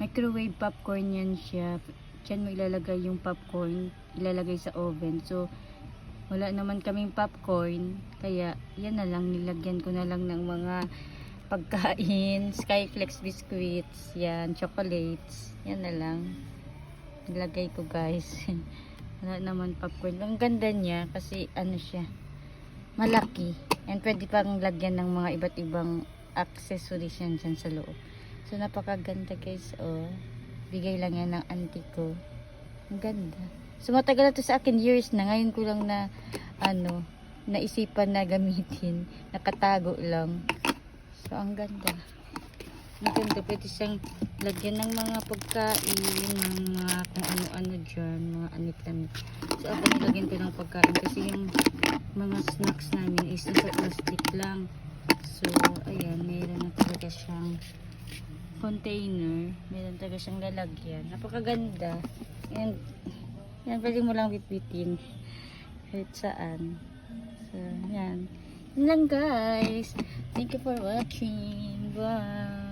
Microwave popcorn yan siya. Diyan mo ilalagay yung popcorn, ilalagay sa oven. So, wala naman kaming popcorn, kaya yan na lang, nilagyan ko na lang ng mga pagkain, Skyflex biscuits, yan, chocolates, yan na lang. Nilagay ko guys. Wala naman popcorn. Ang ganda niya kasi ano siya, malaki. And pwede pang lagyan ng mga iba't ibang accessories yan dyan sa loob. So napakaganda guys, oh. Bigay lang yan ng auntie ko. Ang ganda. So matagal na to sa akin, years na. Ngayon ko lang na naisipan na gamitin. Nakatago lang. So ang ganda. Ang ganda. Pwede siyang lagyan ng mga pagkain, mga kung ano-ano dyan, mga anit-anit. So ako nilagyan ko ng pagkain kasi yung mga snacks namin is nasa plastic lang. So ayan, mayroon na talaga siyang container, meron talaga siyang lalagyan. Napakaganda. Yan pwede mo lang bitbitin kahit saan. So yan lang guys, thank you for watching. Bye.